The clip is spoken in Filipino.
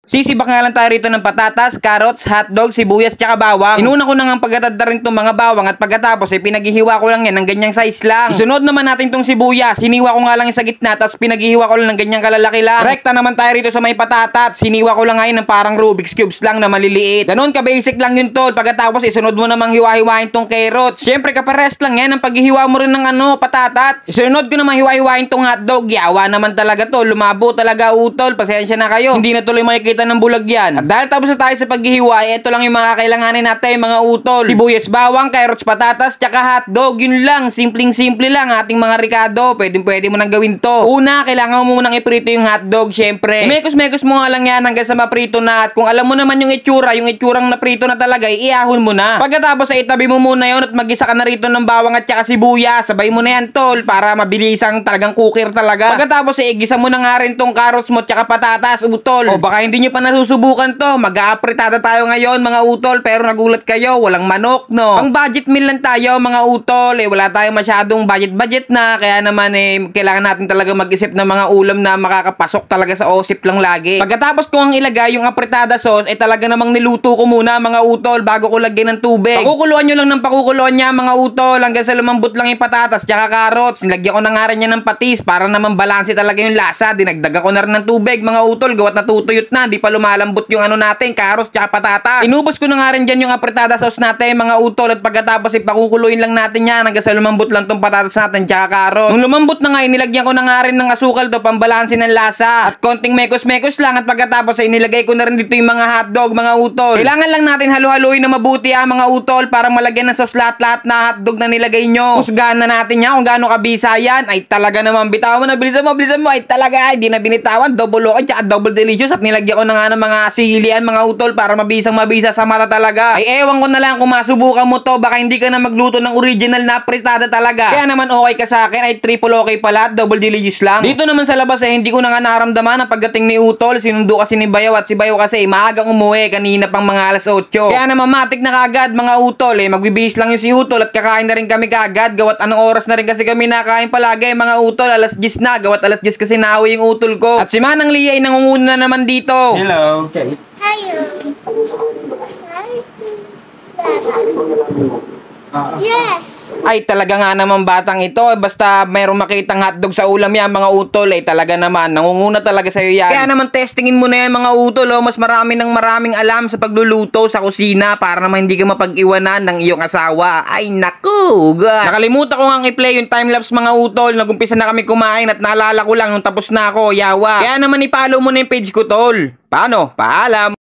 Sisibak nga lang tayo rito ng patatas, carrots, hotdog, sibuyas, tsaka bawang. Inuna ko na nga pagkatad rin itong mga bawang at pagkatapos ay pinaghihiwa ko lang yan ng ganyang size lang. Isunod naman natin itong sibuyas. Siniwa ko nga lang sa gitna tapos pinaghihiwa ko lang ng ganyang kalalaki lang. Rekta naman tayo rito sa may patatas. Siniwa ko lang ngayon ng parang Rubik's Cubes lang na maliliit. Ganon ka basic lang yun tol. Pagkatapos isunod mo namang hiwa-hiwain tong carrots. Siyempre kapares lang yan ang paghihiwa mo rin ng patatas. Isunod ko namang hiwa-hiwain tong hotdog. Yawa naman talaga to. Lumabo talaga utol. Pasensya na kayo. Hindi na tuloy makikita ng bulag yan. At dahil tapos na tayo sa paghihiwa, ito lang yung mga kailanganin natin mga utol. Sibuyas, bawang, carrots, patatas, tsaka hotdog. Yun lang. Simpleng-simple lang ating mga ricado. Pwede mo nang gawin to. Una, kailangan mo munang iprito yung hotdog, syempre. Mekos-mekos mo nga lang yan hanggang sa maprito na. At kung alam mo naman yung itsurang naprito na talaga, iahon mo na. Pagkatapos ay itabi mo muna yun at mag-isa ka na rito ng bawang at tsaka sibuyas. Sabay mo na yan tol para mabilisang talagang cooker talaga. Pagkatapos ay igisa mo na nga rin tong carrots mo at tsaka patatas, utol. O baka hindi nyo pa nasusubukan to. Mag-aapritada tayo ngayon mga utol, pero nagulat kayo, walang manok no. Pang budget meal lang tayo mga utol. Wala tayong masyadong budget na, kaya naman kailangan natin talaga mag-isip ng mga ulam na makakapasok talaga sa osip lang lagi. Pagkatapos ko ang ilagay yung apritada sauce, talaga namang niluto ko muna mga utol bago ko lagyan ng tubig. Pakukuluan nyo lang ng pakukuluan niya mga utol hanggang sa lumambot lang yung patatas tsaka carrots. Nilagyan ko na nga rin yan ng patis para naman balanse talaga yung lasa. Dinagdagan ko na rin ng tubig mga utol, gawat natutuyot na, di pa lumalambot yung natin, carrots tsaka patatas. Inubos ko na nga rin dyan yung apritada sauce natin mga utol at pagkatapos pakukuluin lang natin yan hanggang sa lumambot lang tong patatas natin tsaka carrots. Nung lumambot na nga, nilagyan ko na nga rin ng asukal to pambalanse ng lasa at konting mekos-mekos lang at pagkatapos nilagay ko na rin dito yung mga hotdog mga utol. Kailangan lang natin halu-haluin na mabuti mga utol para malagyan ng sauce lahat-lahat na hotdog na nilagay nyo. Husgahan na natin yan kung gaano kabisa yan. Ay talaga naman bitawan mo na, bilisan mo ay talaga hindi na binitawan, double okay tsaka double delicious at nilagyan ko na nga ng mga silian mga utol para mabisa sa mata talaga. Ay ewan ko na lang kung masubukan mo to, baka hindi ka na magluto ng original na apritada talaga. Kaya naman okay ka sa akin, ay triple okay pala at double delicious lang. Dito naman sa labas hindi ko na nga naramdaman ang pagdating ni utol. Sinundo kasi ni Bayaw at si Bayaw kasi maagang umuwi kanina pang mga alas 8. Kaya naman matik na kagad mga utol. Magbibihis lang yung si utol at kakain na rin kami kagad. Gawat anong oras na rin kasi kami nakain palagi mga utol. Alas 10 na. Gawat alas 10 kasi naawi yung utol ko. At si Manang Lia ay nangunguna na naman dito. Hello. Okay. Hello. Yes. Ay talaga nga naman batang ito, basta mayroong makitang hotdog sa ulam yan mga utol, talaga naman nangunguna talaga sa'yo yan. Kaya naman testingin mo na yan mga utol, mas maraming alam sa pagluluto sa kusina para naman hindi ka mapag-iwanan ng iyong asawa. Ay naku, God. Nakalimutan ko nga i-play yung timelapse mga utol. Nagumpisa na kami kumain at naalala ko lang nung tapos na ako, yawa. Kaya naman i-follow mo na yung page ko tol. Paano? Paalam.